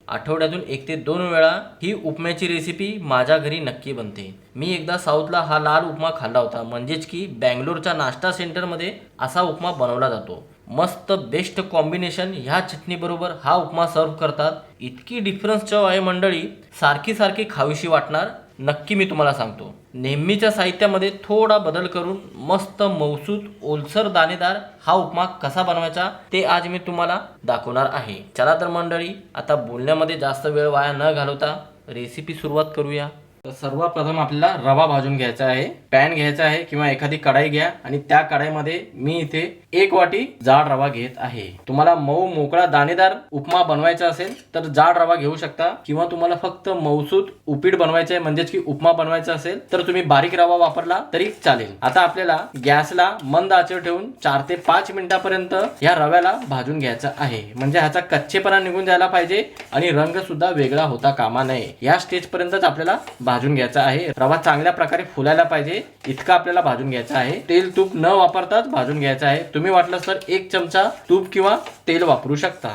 आठवड्यातून 1 ते 2 वेळा ही उपम्याची रेसिपी माझ्या घरी नक्की बनते। मी एकदा साऊथला हा लाल उपमा खाल्ला होता, म्हणजेच की बँगलोरच्या नाश्ता सेंटरमध्ये असा उपमा बनवला जातो। मस्त बेस्ट कॉम्बिनेशन ह्या चटणी बरोबर हा उपमा सर्व करतात। इतकी डिफरन्स चव आहे मंडळी, सारखी सारखी खावीशी वाटणार, नक्की मी तुम्हाला सांगतो। नेहमीच्या साहित्यामध्ये थोडा बदल करून मस्त मौसूद ओलसर दाणेदार हा उपमा कसा बनवायचा ते आज मी तुम्हाला दाखवणार आहे। चला तर मंडळी, आता बोलण्यामध्ये जास्त वेळ वाया न घालवता रेसिपी सुरुवात करूया। तर सर्वप्रथम आपल्याला रवा भाजून घ्यायचा आहे। पॅन घ्यायचा आहे किंवा एखादी कढाई घ्या आणि त्या कढाईमध्ये मी इथे 1 वाटी जाड रवा घेत आहे। तुम्हाला मऊ मोकळा दाणेदार उपमा बनवायचा असेल तर जाड रवा घेऊ शकता, किंवा तुम्हाला फक्त मौसूद उपीट बनवायचे आहे म्हणजेच की उपमा बनवायचा असेल तर तुम्ही बारीक रवा वापरला तरी चालेल। आता आपल्याला गॅसला मंद आचेवर ठेवून 4 ते 5 मिनिटांपर्यंत या रव्याला भाजून घ्यायचा आहे, म्हणजे ह्याचा कच्चेपणा निघून जायला पाहिजे आणि रंग सुद्धा वेगळा होता कामा नये। या स्टेज पर्यंतच आपल्याला भाजून घ्यायचा आहे। रवा चांगल्या प्रकारे फुलायला पाहिजे इतका आपल्याला भाजून घ्यायचा आहे। तेल तूप न वापरताच भाजून घ्यायचा आहे। तुम्ही वाटलं तर 1 चमचा तूप किंवा तेल वापरू शकता।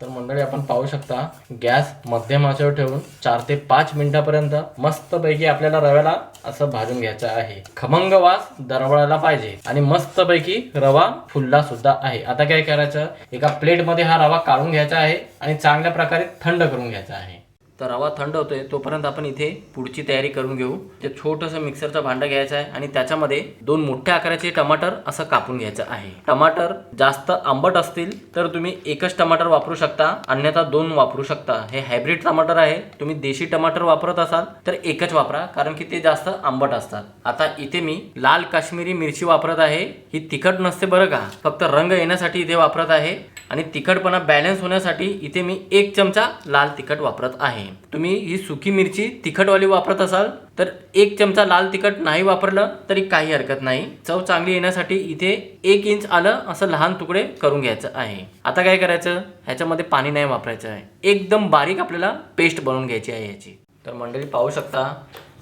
तर मंडळी, आपण पाहू शकता गॅस मध्यम आचेवर ठेवून 4 ते 5 मिनिटांपर्यंत मस्तपैकी आपल्याला रव्याला असं भाजून घ्यायचं आहे। खमंग वास दरवळायला पाहिजे आणि मस्तपैकी रवा फुलला सुद्धा आहे। आता काय करायचं, एका प्लेटमध्ये हा रवा काढून घ्यायचा आहे आणि चांगल्या प्रकारे थंड करून घ्यायचा आहे। तर रवा थंड होतोय तोपर्यंत आपण इथे पुढची तयारी करून घेऊ। ते छोटंसं मिक्सरचं भांडं घ्यायचं आहे आणि त्याच्यामध्ये 2 मोठ्या आकाराचे टमाटर असं कापून घ्यायचं आहे। टमाटर जास्त आंबट असतील तर तुम्ही एकच टमाटर वापरू शकता, अन्यथा 2 वापरू शकता। हे हायब्रिड टमाटर आहे, तुम्ही देशी टमाटर वापरत असाल तर एकच वापरा, कारण की ते जास्त आंबट असतात। आता इथे मी लाल काश्मीरी मिरची वापरत आहे। ही तिखट नसते बरं का, फक्त रंग येण्यासाठी इथे वापरत आहे आणि तिखटपणा बॅलन्स होण्यासाठी इथे मी 1 चमचा लाल तिखट वापरत आहे। तुम्ही ही सुकी मिरची तिखटवाली वापरत असाल तर 1 चमचा लाल तिखट नाही वापरलं तरी काही हरकत नाही। चव चांगली येण्यासाठी इथे 1 इंच आलं असं लहान तुकडे करून घ्यायचं आहे। आता काय करायचं, ह्याच्यामध्ये पाणी नाही वापरायचं आहे, एकदम बारीक आपल्याला पेस्ट बनवून घ्यायची आहे याची। तर मंडळी पाहू शकता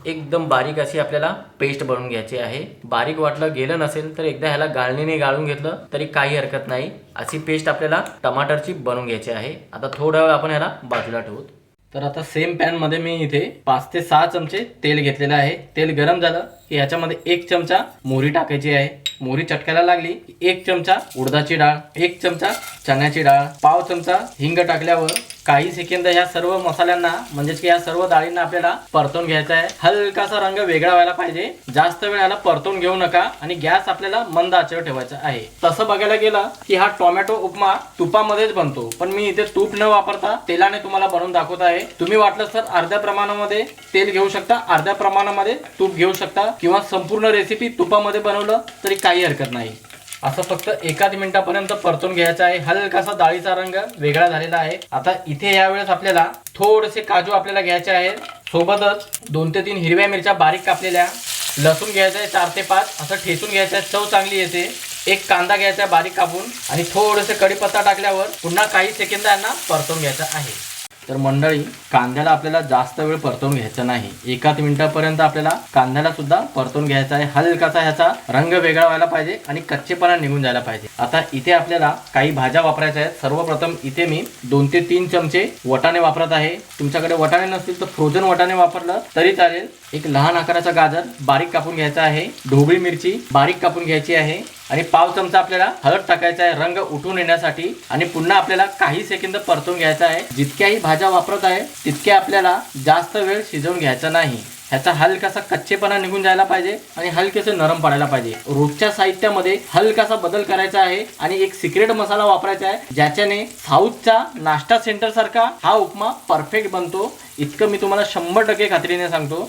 एकदम बारीक अशी आपल्याला पेस्ट बनवून घ्यायची आहे। बारीक वाटलं गेलं नसेल तर एकदा ह्याला गाळणीने गाळून घेतलं तरी काही हरकत नाही। अशी पेस्ट आपल्याला टमाटरची बनवून घ्यायची आहे। आता थोडा वेळ आपण ह्याला बाजूला ठेवू। तर आता सेम पॅन मध्ये मी इथे 5 ते 6 चमचे तेल घेतलेलं आहे। तेल गरम झालं की ह्याच्यामध्ये 1 चमचा मोहरी टाकायची आहे। मोहरी चटकायला लागली 1 चमचा उडदाची डाळ, 1 चमचा चण्याची डाळ, पाव चमचा हिंग टाकल्यावर काही सेकंद ह्या सर्व मसाल्यांना म्हणजेच की या सर्व डाळींना आपल्याला परतवून घ्यायचा आहे। हलकासा रंग वेगळा व्हायला पाहिजे, जास्त वेळ ह्याला परतवून घेऊ नका आणि गॅस आपल्याला मंद आचेवर ठेवायचा आहे। तसं बघायला गेलं की हा टोमॅटो उपमा तुपामध्येच बनतो, पण मी इथे तूप न वापरता तेलाने तुम्हाला बनवून दाखवत आहे। तुम्ही वाटलं तर अर्ध्या प्रमाणामध्ये तेल घेऊ शकता, अर्ध्या प्रमाणामध्ये तूप घेऊ शकता, किंवा संपूर्ण रेसिपी तुपामध्ये बनवलं तरी काही हरकत नाही। असं फक्त 1 मिनिटापर्यंत परतून घ्यायचं आहे। हलकासा डाळीचा रंग वेगळा झालेला आहे। आता इथे यावेळेस आपल्याला थोडेसे काजू आपल्याला घ्यायचे आहेत, सोबतच 2 ते 3 हिरव्या मिरच्या बारीक कापलेल्या, लसूण घ्यायचं आहे 4 ते 5 असं ठेचून घ्यायचं आहे, चव चांगली येते। 1 कांदा घ्यायचा आहे बारीक कापून आणि थोडेसे कढीपत्ता टाकल्यावर पुन्हा काही सेकंद यांना परतवून घ्यायचं आहे। तर मंडळी, कांद्याला आपल्याला जास्त वेळ परतवून घ्यायचा नाही, 1 मिनिटापर्यंत आपल्याला कांद्याला सुद्धा परतवून घ्यायचा आहे। हलकासा ह्याचा रंग वेगळा व्हायला पाहिजे आणि कच्चेपणा निघून जायला पाहिजे। आता इथे आपल्याला काही भाज्या वापरायच्या आहेत। सर्वप्रथम इथे मी 2 ते 3 चमचे वाटाणे वापरत आहे। तुमच्याकडे वाटाणे नसतील तर फ्रोझन वाटाणे वापरलं तरी चालेल। 1 लहान आकाराचा गाजर बारीक कापून घ्यायचा आहे, ढोबळी मिरची बारीक कापून घ्यायची आहे आणि पाव चमचा आपल्याला हळद टाकायचा आहे रंग उठून येण्यासाठी, आणि पुन्हा आपल्याला काही सेकंद परतून घ्यायचा आहे। जितक्याही भाज्या वापरत आहे तितक्या आपल्याला जास्त वेळ शिजवून घ्यायचा नाही, ह्याचा हलकासा कच्चेपणा निघून जायला पाहिजे आणि हलकेसे नरम पडायला पाहिजे। रोजच्या साहित्यामध्ये हलकासा बदल करायचा आहे आणि एक सिक्रेट मसाला वापरायचा आहे, ज्याच्याने साऊथचा नाश्ता सेंटर सारखा हा उपमा परफेक्ट बनतो। इतकं मी तुम्हाला 100% खात्रीने सांगतो।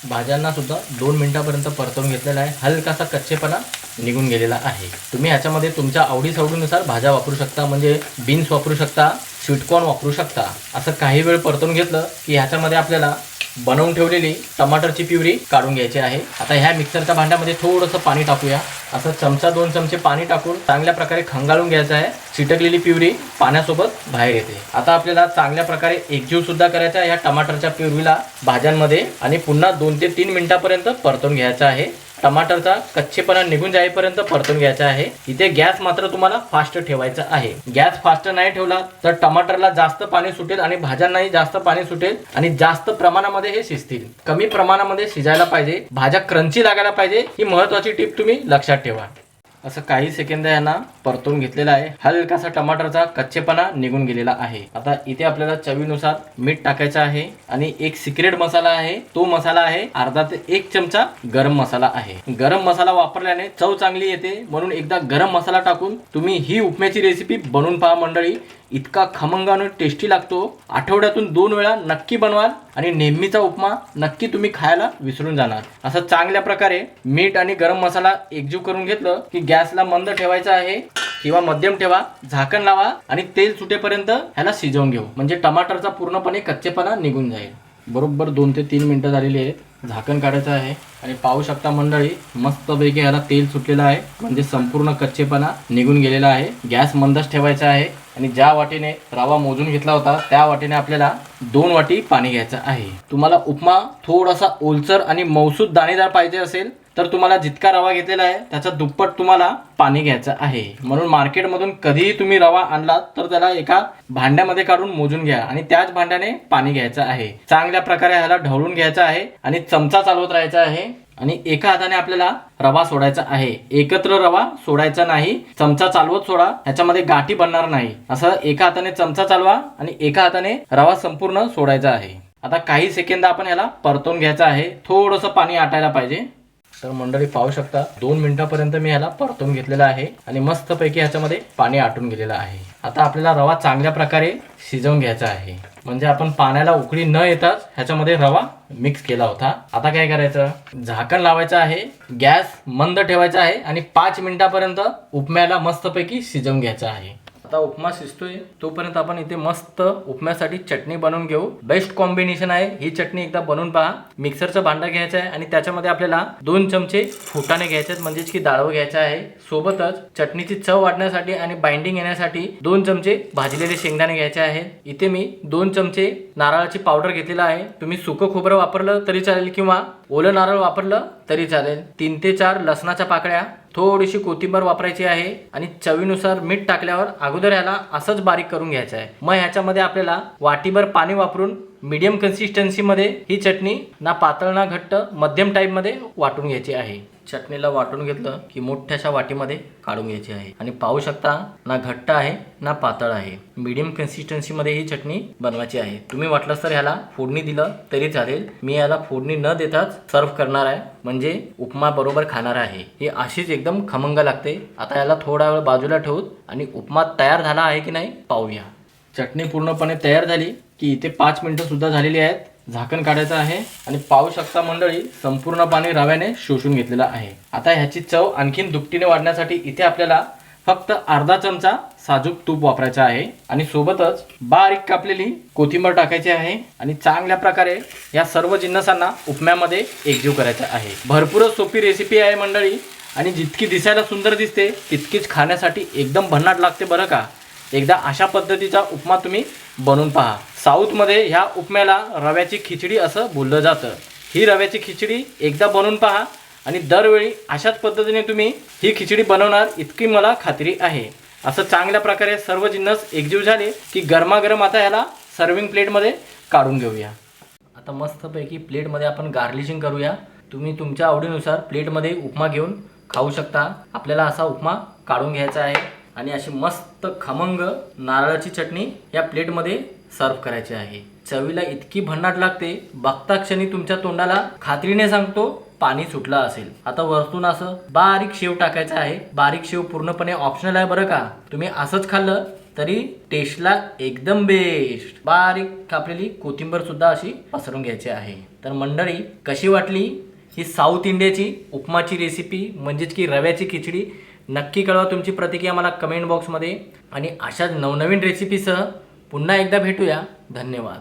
भाज्यांना सुद्धा 2 मिनिटापर्यंत परतवून घेतलेला आहे, हलकासा कच्चेपणा निघून गेलेला आहे। तुम्ही ह्याच्यामध्ये तुमच्या आवडीसवडीनुसार भाज्या वापरू शकता, म्हणजे बीन्स वापरू शकता, स्वीटकॉर्न वापरू शकता। असं काही वेळ परतवून घेतलं की ह्याच्यामध्ये आपल्याला बनवून ठेवलेली टमाटरची प्युरी काढून घ्यायची आहे। आता ह्या मिक्सरच्या भांड्यामध्ये थोडंसं पाणी टाकूया, असं 1-2 चमचे पाणी टाकून चांगल्या प्रकारे खंगाळून घ्यायचं आहे। चिटकलेली प्युरी पाण्यासोबत बाहेर येते। आता आपल्याला चांगल्या प्रकारे एकजीव सुद्धा करायचा या टमाटरच्या प्युरीला भाज्यांमध्ये आणि पुन्हा 2 ते 3 मिनिटापर्यंत परतवून घ्यायचं आहे। टमाटरचा कच्चेपणा निघून जाईपर्यंत परतून घ्यायचा आहे। इथे गॅस मात्र तुम्हाला फास्ट ठेवायचा आहे। गॅस फास्ट नाही ठेवला तर टमाटरला जास्त पाणी सुटेल आणि भाज्यांनाही जास्त पाणी सुटेल आणि जास्त प्रमाणामध्ये हे शिजतील। कमी प्रमाणामध्ये शिजायला पाहिजे, भाज्या क्रंची लागायला पाहिजे, ही महत्त्वाची टिप तुम्ही लक्षात ठेवा। असं काही सेकंद यांना परतून घेतलेला आहे। हलकासा टमाटरचा कच्चेपणा निघून गेलेला आहे। आता इथे आपल्याला चवीनुसार मीठ टाकायचं आहे आणि एक सिक्रेट मसाला आहे, तो मसाला आहे अर्धा ते 1 चमचा गरम मसाला आहे। गरम मसाला वापरल्याने चव चांगली येते, म्हणून एकदा गरम मसाला टाकून तुम्ही ही उपम्याची रेसिपी बनवून पहा मंडळी। इतका खमंग आणि टेस्टी लागतो। आठवड्यातून 2 वेळा नक्की बनवाल आणि नेहमीचा उपमा नक्की तुम्ही खायला विसरून जाणार। असं चांगल्या प्रकारे मीठ आणि गरम मसाला एकजीव करून घेतलं की गॅसला मंद ठेवायचा आहे किंवा मध्यम ठेवा, झाकण लावा आणि तेल सुटेपर्यंत ह्याला शिजवून घेऊ, म्हणजे टमाटरचा पूर्णपणे कच्चेपणा निघून जाईल। बरोबर 2 ते 3 मिनिटं झालेली आहेत। झाकण काढायचं आहे आणि पाहू शकता मंडळी मस्तपैकी ह्याला तेल सुटलेलं आहे, म्हणजे संपूर्ण कच्चेपणा निघून गेलेला आहे। गॅस मंदच ठेवायचा आहे आणि ज्या वाटीने रवा मोजून घेतला होता त्या वाटीने आपल्याला 2 वाटी पाणी घ्यायचं आहे। तुम्हाला उपमा थोडासा ओलसर आणि मऊसूत दाणेदार पाहिजे असेल तर तुम्हाला जितका रवा घेतलेला आहे त्याचा दुप्पट तुम्हाला पाणी घ्यायचं आहे। म्हणून मार्केटमधून कधीही तुम्ही रवा आणलात तर त्याला एका भांड्यामध्ये काढून मोजून घ्या आणि त्याच भांड्याने पाणी घ्यायचं आहे। चांगल्या प्रकारे ह्याला ढवळून घ्यायचं आहे आणि चमचा चालवत राहायचा आहे आणि एका हाताने आपल्याला रवा सोडायचा आहे। एकत्र रवा सोडायचा नाही, चमचा चालवत सोडा, ह्याच्यामध्ये गाठी बनणार नाही। असं एका हाताने चमचा चालवा आणि एका हाताने रवा संपूर्ण सोडायचा आहे। आता काही सेकंद आपण ह्याला परतून घ्यायचं आहे, थोडंसं पाणी आटायला पाहिजे। तर मंडळी पाहू शकता 2 मिनिटापर्यंत मी ह्याला परतून घेतलेला आहे आणि मस्तपैकी ह्याच्यामध्ये पाणी आटून गेलेलं आहे। आता आपल्याला रवा चांगल्या प्रकारे शिजवून घ्यायचा आहे, म्हणजे आपण पाण्याला उकळी न येताच ह्याच्यामध्ये रवा मिक्स केला होता। आता काय करायचं, झाकण लावायचं आहे, गॅस मंद ठेवायचा आहे आणि 5 मिनिटापर्यंत उपम्याला मस्तपैकी शिजवून घ्यायचं आहे। आता उपमा शिजतोय तोपर्यंत आपण इथे मस्त उपम्यासाठी चटणी बनवून घेऊ। बेस्ट कॉम्बिनेशन आहे ही चटणी, एकदा बनवून पहा। मिक्सरचं भांडं घ्यायचं आहे आणि त्याच्यामध्ये आपल्याला 2 चमचे फुटाणे घ्यायचे आहेत, म्हणजेच की डाळव घ्यायचं आहे। सोबतच चटणीची चव वाढण्यासाठी आणि बाइंडिंग येण्यासाठी 2 चमचे भाजलेले शेंगदाणे घ्यायचे आहेत। इथे मी 2 चमचे नारळाची पावडर घेतलेला आहे। तुम्ही सुकं खोबरं वापरलं तरी चालेल किंवा ओलं नारळ वापरलं तरी चालेल। 3 ते 4 लसणाच्या पाकळ्या, थोडीशी कोथिंबीर वापरायची आहे आणि चवीनुसार मीठ टाकल्यावर अगोदर ह्याला असंच बारीक करून घ्यायचं आहे। मग ह्याच्यामध्ये आपल्याला वाटीभर पाणी वापरून मीडियम कन्सिस्टन्सीमध्ये ही चटणी ना पातळ ना घट्ट मध्यम टाईपमध्ये वाटून घ्यायची आहे। चटणीला वाटून घेतलं की मोठ्याशा वाटीमध्ये काढून घ्यायची आहे आणि पाहू शकता ना घट्ट आहे ना पातळ आहे, मीडियम कन्सिस्टन्सीमध्ये ही चटणी बनवायची आहे। तुम्ही वाटलंच तर ह्याला फोडणी दिलं तरी चालेल, मी याला फोडणी न देताच सर्व करणार आहे, म्हणजे उपमा बरोबर खाणार आहे। ही अशीच एकदम खमंग लागते। आता याला थोडा वेळ बाजूला ठेवून आणि उपमा तयार झाला आहे की नाही पाहूया। चटणी पूर्णपणे तयार झाली की इथे 5 मिनिटं सुद्धा झालेली आहेत। झाकण काढायचं आहे आणि पाहू शकता मंडळी संपूर्ण पाणी रव्याने शोषून घेतलेलं आहे। आता ह्याची चव आणखीन दुपटीने वाढण्यासाठी इथे आपल्याला फक्त अर्धा चमचा साजूक तूप वापरायचं आहे आणि सोबतच बारीक कापलेली कोथिंबीर टाकायची आहे आणि चांगल्या प्रकारे या सर्व जिन्नसांना उपम्यामध्ये एकजीव करायचं आहे। भरपूरच सोपी रेसिपी आहे मंडळी आणि जितकी दिसायला सुंदर दिसते तितकीच खाण्यासाठी एकदम भन्नाट लागते बरं का। एकदा अशा पद्धतीचा उपमा तुम्ही बनवून पहा। साऊथमध्ये ह्या उपम्याला रव्याची खिचडी असं बोललं जातं। ही रव्याची खिचडी एकदा बनवून पहा आणि दरवेळी अशाच पद्धतीने तुम्ही ही खिचडी बनवणार इतकी मला खात्री आहे। असं चांगल्या प्रकारे सर्व जिन्नस एकजीव झाले की गरमागरम आता ह्याला सर्विंग प्लेटमध्ये काढून घेऊया। आता मस्तपैकी प्लेटमध्ये आपण गार्निशिंग करूया। तुम्ही तुमच्या आवडीनुसार प्लेटमध्ये उपमा घेऊन खाऊ शकता। आपल्याला असा उपमा काढून घ्यायचा आहे आणि अशी मस्त खमंग नारळाची चटणी या प्लेटमध्ये सर्व करायची आहे। चवीला इतकी भन्नाट लागते, बघता क्षणी तुमच्या तोंडाला खात्रीने सांगतो पाणी सुटलं असेल। आता वरतून असं बारीक शेव टाकायचं आहे। बारीक शेव पूर्णपणे ऑप्शनल आहे बरं का, तुम्ही असंच खाल्लं तरी टेस्टला एकदम बेस्ट। बारीक कापलेली कोथिंबीर सुद्धा अशी पसरून घ्यायची आहे। तर मंडळी कशी वाटली ही साऊथ इंडियाची उपमाची रेसिपी, म्हणजेच की रव्याची खिचडी? नक्की कळवा तुमची प्रतिक्रिया मला कमेंट बॉक्समध्ये आणि अशाच नवनवीन रेसिपीसह पुन्हा एकदा भेटूया। धन्यवाद।